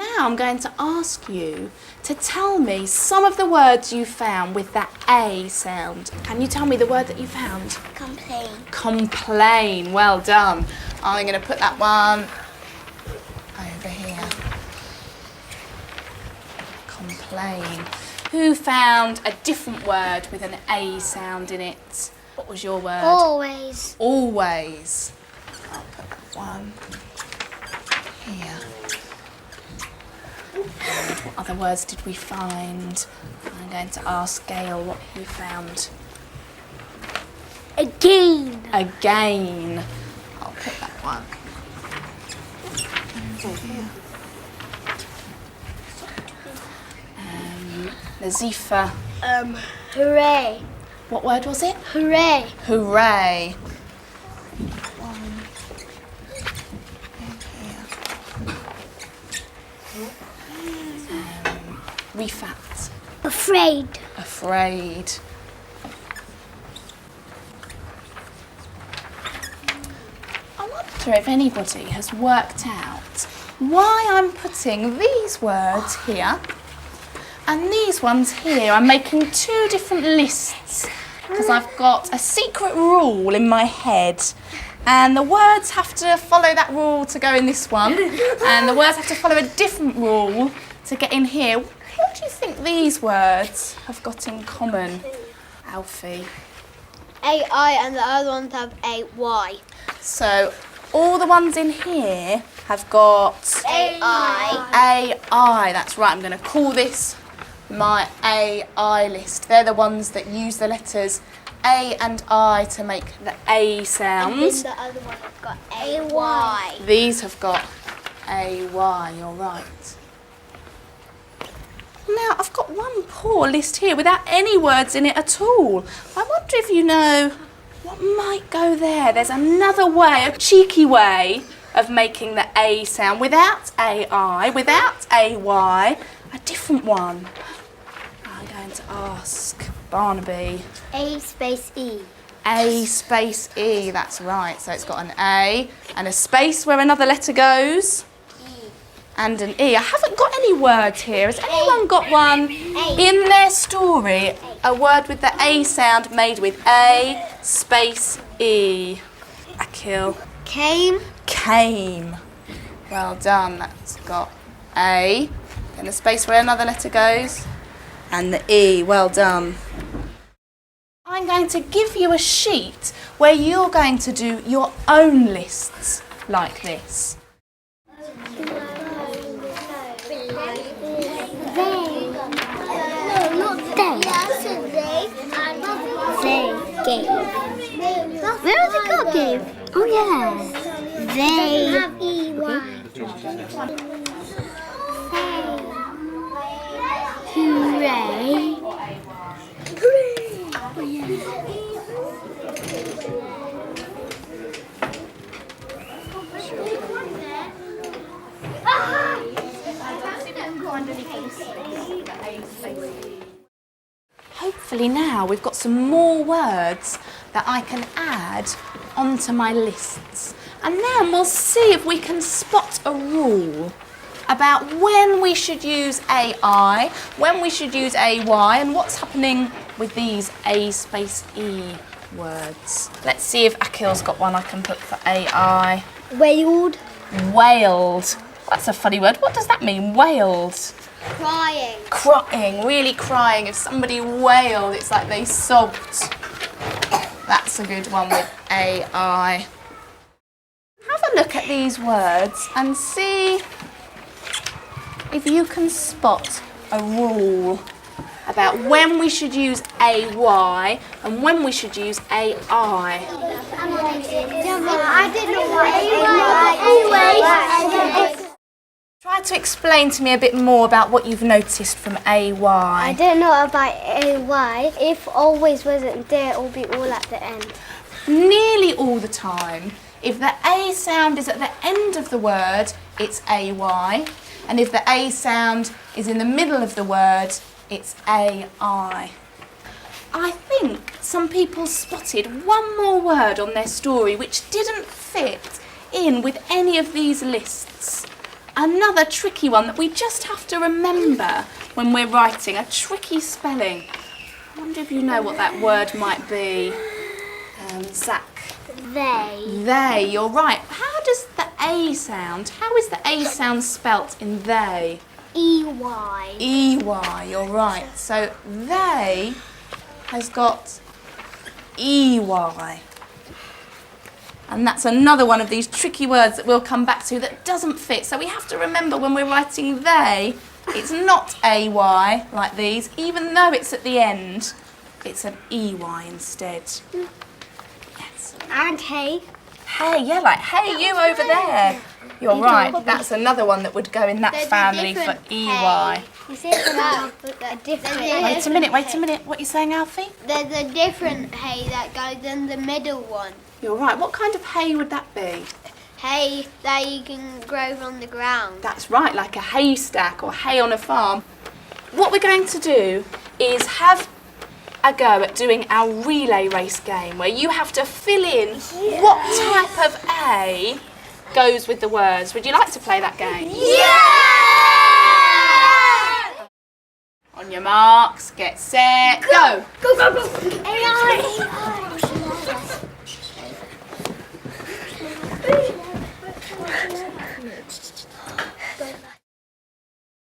Now I'm going to ask you to tell me some of the words you found with that A sound. Can you tell me the word that you found? Complain. Complain. Well done. I'm going to put that one over here. Complain. Who found a different word with an A sound in it? What was your word? Always. Always. I'll put that one here. And what other words did we find? I'm going to ask Gail what he found. Again. Again. I'll put that one over here. Nazifa. Hooray. What word was it? Hooray. Hooray. Rifat. Afraid. Afraid. I wonder if anybody has worked out why I'm putting these words here and these ones here. I'm making two different lists because I've got a secret rule in my head, and the words have to follow that rule to go in this one, and the words have to follow a different rule to get in here. What do you think these words have got in common, Alfie? AI and the other ones have AY. So all the ones in here have got AI. AI. That's right. I'm going to call this my AI list. They're the ones that use the letters A and I to make the A sound. And then the other one has got AY. These have got AY. You're right. Now, I've got one poor list here without any words in it at all. I wonder if you know what might go there. There's another way, a cheeky way of making the A sound without AI, without AY, a different one. I'm going to ask Barnaby. A space E. A space E, that's right. So it's got an A and a space where another letter goes. And an E. I haven't got any words here. Has anyone got one in their story? A word with the A sound made with A space E. Akil. Came. Came. Well done. That's got A. Then a space where another letter goes. And the E. Well done. I'm going to give you a sheet where you're going to do your own lists like this. Gave. Where was it called, Gave? Oh, yeah. They have EY. Hooray. Hooray. Oh, yeah. Hopefully now we've got some more words that I can add onto my lists. And then we'll see if we can spot a rule about when we should use AI, when we should use AY, and what's happening with these A space E words. Let's see if Akil's got one I can put for AI. Wailed. Wailed. That's a funny word. What does that mean, wailed? Crying. Crying, really crying. If somebody wailed, it's like they sobbed. That's a good one with AI. Have a look at these words and see if you can spot a rule about when we should use AY and when we should use AI. I didn't know what AY. Try to explain to me a bit more about what you've noticed from AY. I don't know about AY. If always wasn't there, it will be all at the end. Nearly all the time. If the A sound is at the end of the word, it's AY. And if the A sound is in the middle of the word, it's AI. I think some people spotted one more word on their story which didn't fit in with any of these lists. Another tricky one that we just have to remember when we're writing, a tricky spelling. I wonder if you know what that word might be. Zach. They. They, you're right. How does the A sound? How is the A sound spelt in they? EY. EY, you're right. So they has got EY. And that's another one of these tricky words that we'll come back to that doesn't fit. So we have to remember when we're writing they, it's not AY like these, even though it's at the end, it's an EY instead. Yes. And hey. Hey, yeah, like hey you over there. You're right, that's another one that would go in that family for EY. You see a different Wait a minute, what are you saying, Alfie? There's a different hay that goes in the middle one. You're right, what kind of hay would that be? Hay that you can grow on the ground. That's right, like a haystack or hay on a farm. What we're going to do is have a go at doing our relay race game where you have to fill in what type of A goes with the words. Would you like to play that game? Yeah! On your marks, get set, go! Go, go, go! AI!